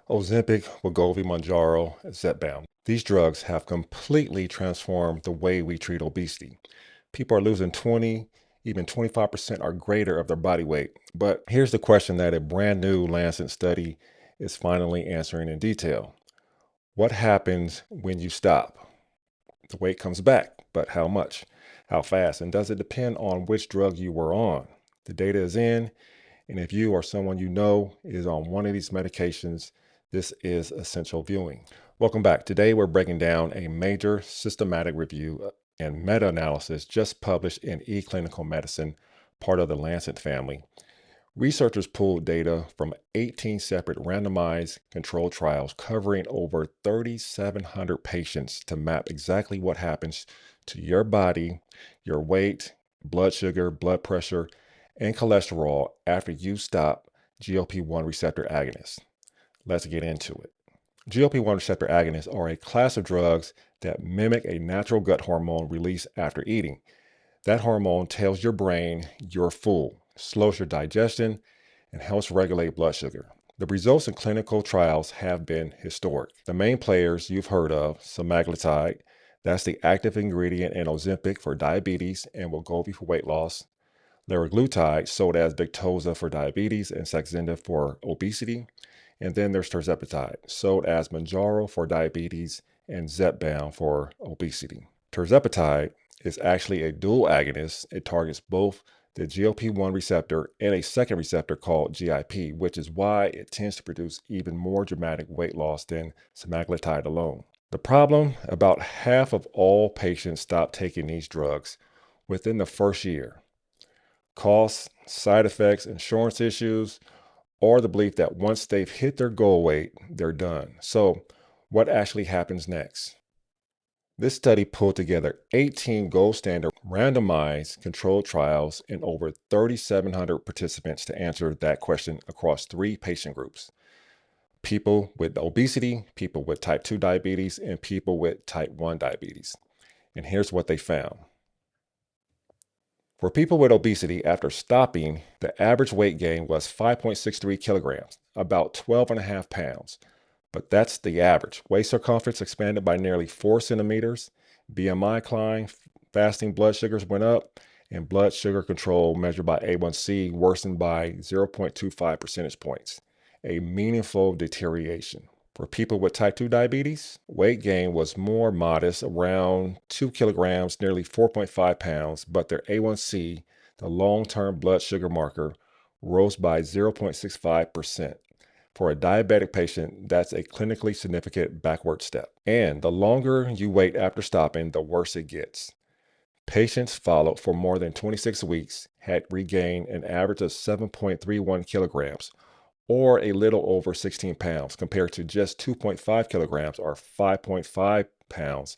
Ozempic, Wegovy, Mounjaro, and Zepbound. These drugs have completely transformed the way we treat obesity. People are losing 20, even 25% or greater of their body weight. But here's the question that a brand new Lancet study is finally answering in detail. What happens when you stop? The weight comes back, but how much? How fast? And does it depend on which drug you were on? The data is in, and if you or someone you know is on one of these medications, this is essential viewing. Welcome back. Today we're breaking down a major systematic review and meta-analysis just published in eClinical Medicine, part of the Lancet family. Researchers pulled data from 18 separate randomized controlled trials covering over 3,700 patients to map exactly what happens to your body, your weight, blood sugar, blood pressure, and cholesterol after you stop GLP-1 receptor agonists. Let's get into it. GLP-1 receptor agonists are a class of drugs that mimic a natural gut hormone released after eating. That hormone tells your brain you're full, slows your digestion, and helps regulate blood sugar. The results in clinical trials have been historic. The main players you've heard of, Semaglutide, that's the active ingredient in Ozempic for diabetes and Wegovy for weight loss. Liraglutide, sold as Victoza for diabetes and Saxenda for obesity. And then there's Tirzepatide, sold as Mounjaro for diabetes and Zepbound for obesity. Tirzepatide is actually a dual agonist. It targets both the GLP-1 receptor and a second receptor called GIP, which is why it tends to produce even more dramatic weight loss than semaglutide alone. The problem, about half of all patients stop taking these drugs within the first year. Costs, side effects, insurance issues, or the belief that once they've hit their goal weight, they're done. So what actually happens next? This study pulled together 18 gold standard randomized controlled trials in over 3,700 participants to answer that question across 3 patient groups: people with obesity, people with type 2 diabetes, and people with type 1 diabetes. And here's what they found. For people with obesity, after stopping, the average weight gain was 5.63 kilograms, about 12.5 pounds. But that's the average. Waist circumference expanded by nearly 4 centimeters, BMI climbed, fasting blood sugars went up, and blood sugar control measured by A1C worsened by 0.25 percentage points, a meaningful deterioration. For people with type 2 diabetes, weight gain was more modest, around 2 kilograms, nearly 4.5 pounds, but their A1C, the long-term blood sugar marker, rose by 0.65%. For a diabetic patient, that's a clinically significant backward step. And the longer you wait after stopping, the worse it gets. Patients followed for more than 26 weeks had regained an average of 7.31 kilograms, or a little over 16 pounds, compared to just 2.5 kilograms or 5.5 pounds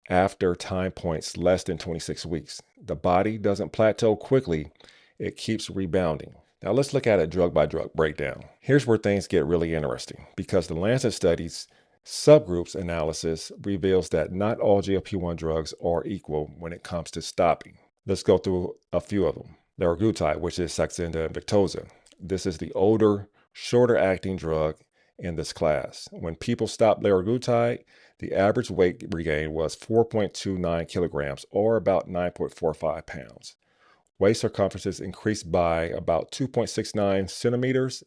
after time points less than 26 weeks. The body doesn't plateau quickly, it keeps rebounding. Now let's look at a drug by drug breakdown. Here's where things get really interesting, because the Lancet study's subgroups analysis reveals that not all GLP-1 drugs are equal when it comes to stopping. Let's go through a few of them. Liraglutide, which is Saxenda and Victoza. This is the older, shorter acting drug in this class. When people stopped liraglutide, the average weight regain was 4.29 kilograms, or about 9.45 pounds. Waist circumferences increased by about 2.69 centimeters,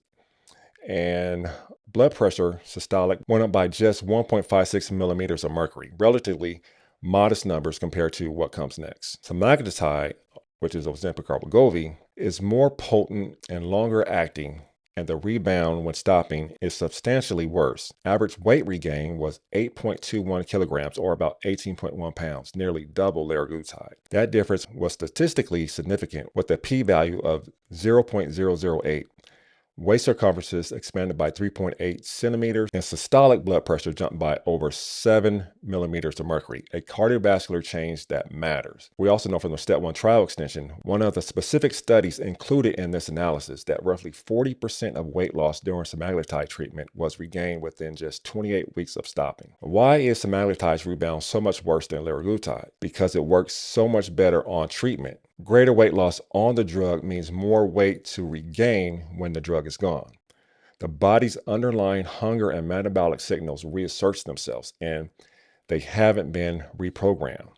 and blood pressure systolic went up by just 1.56 millimeters of mercury, relatively modest numbers compared to what comes next. Semaglutide, which is Ozempic or Wegovy, is more potent and longer acting, and the rebound when stopping is substantially worse. Average weight regain was 8.21 kilograms, or about 18.1 pounds, nearly double liraglutide. That difference was statistically significant with a p-value of 0.008. Waist circumferences expanded by 3.8 centimeters, and systolic blood pressure jumped by over 7 millimeters of mercury, a cardiovascular change that matters. We also know from the Step 1 trial extension, one of the specific studies included in this analysis, that roughly 40% of weight loss during semaglutide treatment was regained within just 28 weeks of stopping. Why is semaglutide's rebound so much worse than liraglutide? Because it works so much better on treatment. Greater weight loss on the drug means more weight to regain when the drug is gone. The body's underlying hunger and metabolic signals reassert themselves, and they haven't been reprogrammed.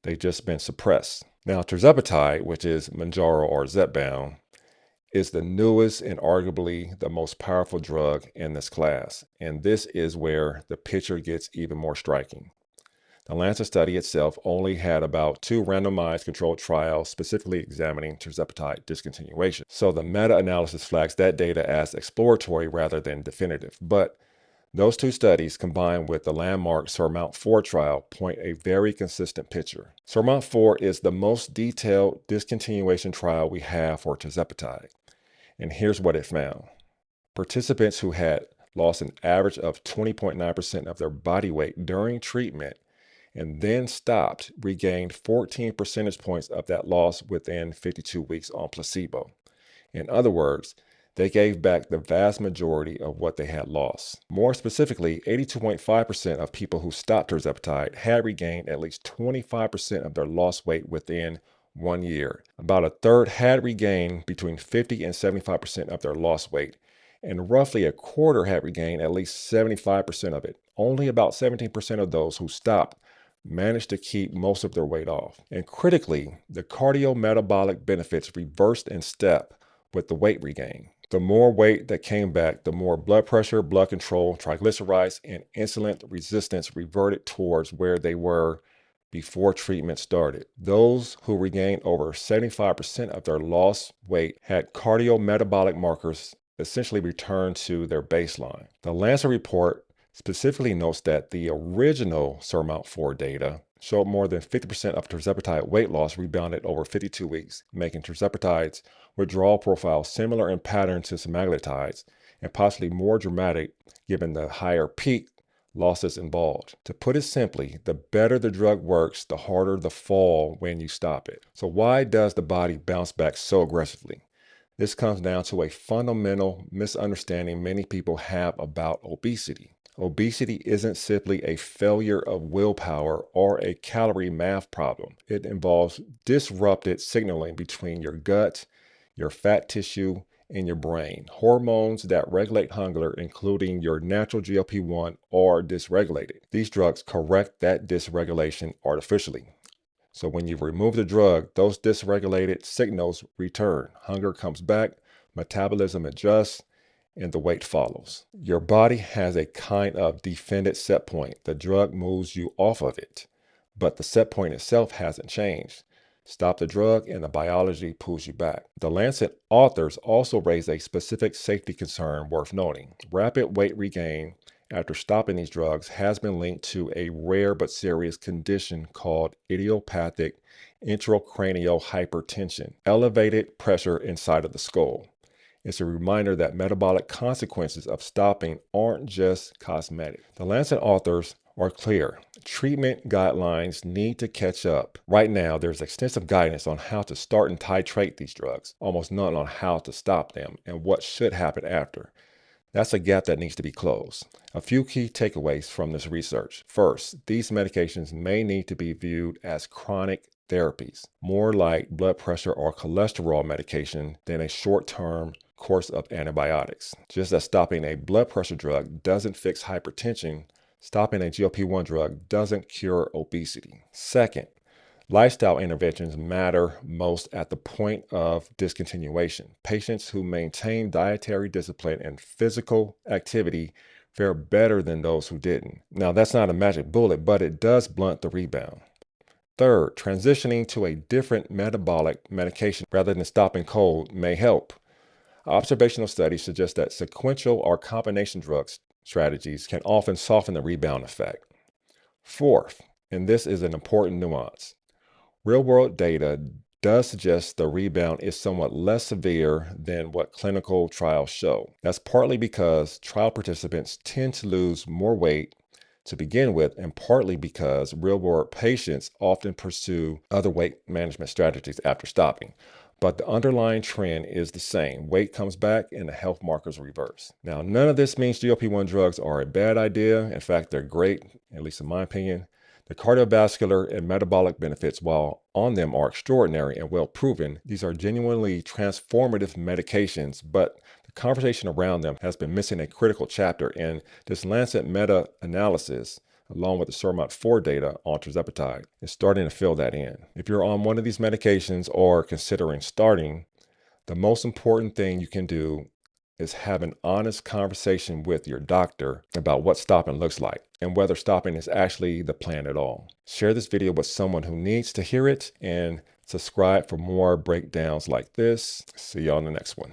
They've just been suppressed. Now, Tirzepatide, which is Mounjaro or Zepbound, is the newest and arguably the most powerful drug in this class. And this is where the picture gets even more striking. The Lancet study itself only had about 2 randomized controlled trials specifically examining Tirzepatide discontinuation. So the meta-analysis flags that data as exploratory rather than definitive. But those 2 studies, combined with the landmark Surmount-4 trial, point a very consistent picture. Surmount-4 is the most detailed discontinuation trial we have for Tirzepatide. And here's what it found. Participants who had lost an average of 20.9% of their body weight during treatment and then stopped regained 14 percentage points of that loss within 52 weeks on placebo. In other words, they gave back the vast majority of what they had lost. More specifically, 82.5% of people who stopped Tirzepatide had regained at least 25% of their lost weight within 1 year. About a third had regained between 50 and 75% of their lost weight, and roughly a quarter had regained at least 75% of it. Only about 17% of those who stopped managed to keep most of their weight off. And critically, the cardiometabolic benefits reversed in step with the weight regain. The more weight that came back, the more blood pressure, blood control, triglycerides, and insulin resistance reverted towards where they were before treatment started. Those who regained over 75% of their lost weight had cardiometabolic markers essentially return to their baseline. The Lancet report specifically notes that the original Surmount-4 data showed more than 50% of Tirzepatide weight loss rebounded over 52 weeks, making Tirzepatide's withdrawal profile similar in pattern to Semaglutide's and possibly more dramatic given the higher peak losses involved. To put it simply, the better the drug works, the harder the fall when you stop it. So why does the body bounce back so aggressively? This comes down to a fundamental misunderstanding many people have about obesity. Obesity isn't simply a failure of willpower or a calorie math problem. It involves disrupted signaling between your gut, your fat tissue, and your brain. Hormones that regulate hunger, including your natural GLP-1, are dysregulated. These drugs correct that dysregulation artificially. So when you remove the drug, those dysregulated signals return. Hunger comes back, metabolism adjusts, and the weight follows. Your body has a kind of defended set point. The drug moves you off of it, but the set point itself hasn't changed. Stop the drug and the biology pulls you back. The Lancet authors also raise a specific safety concern worth noting. Rapid weight regain after stopping these drugs has been linked to a rare but serious condition called idiopathic intracranial hypertension, elevated pressure inside of the skull. It's a reminder that metabolic consequences of stopping aren't just cosmetic. The Lancet authors are clear. Treatment guidelines need to catch up. Right now, there's extensive guidance on how to start and titrate these drugs, almost none on how to stop them and what should happen after. That's a gap that needs to be closed. A few key takeaways from this research. First, these medications may need to be viewed as chronic therapies, more like blood pressure or cholesterol medication than a short-term course of antibiotics. Just as stopping a blood pressure drug doesn't fix hypertension, stopping a GLP-1 drug doesn't cure obesity. Second, lifestyle interventions matter most at the point of discontinuation. Patients who maintain dietary discipline and physical activity fare better than those who didn't. Now, that's not a magic bullet, but it does blunt the rebound. Third, transitioning to a different metabolic medication rather than stopping cold may help. Observational studies suggest that sequential or combination drugs strategies can often soften the rebound effect. Fourth, and this is an important nuance, real-world data does suggest the rebound is somewhat less severe than what clinical trials show. That's partly because trial participants tend to lose more weight to begin with, and partly because real-world patients often pursue other weight management strategies after stopping. But the underlying trend is the same. Weight comes back and the health markers reverse. Now, none of this means GLP-1 drugs are a bad idea. In fact, they're great, at least in my opinion. The cardiovascular and metabolic benefits, while on them, are extraordinary and well proven. These are genuinely transformative medications, but the The conversation around them has been missing a critical chapter, and this Lancet meta-analysis, along with the Surmount 4 data on Tirzepatide, is starting to fill that in. If you're on one of these medications or considering starting, the most important thing you can do is have an honest conversation with your doctor about what stopping looks like and whether stopping is actually the plan at all. Share this video with someone who needs to hear it and subscribe for more breakdowns like this. See you on the next one.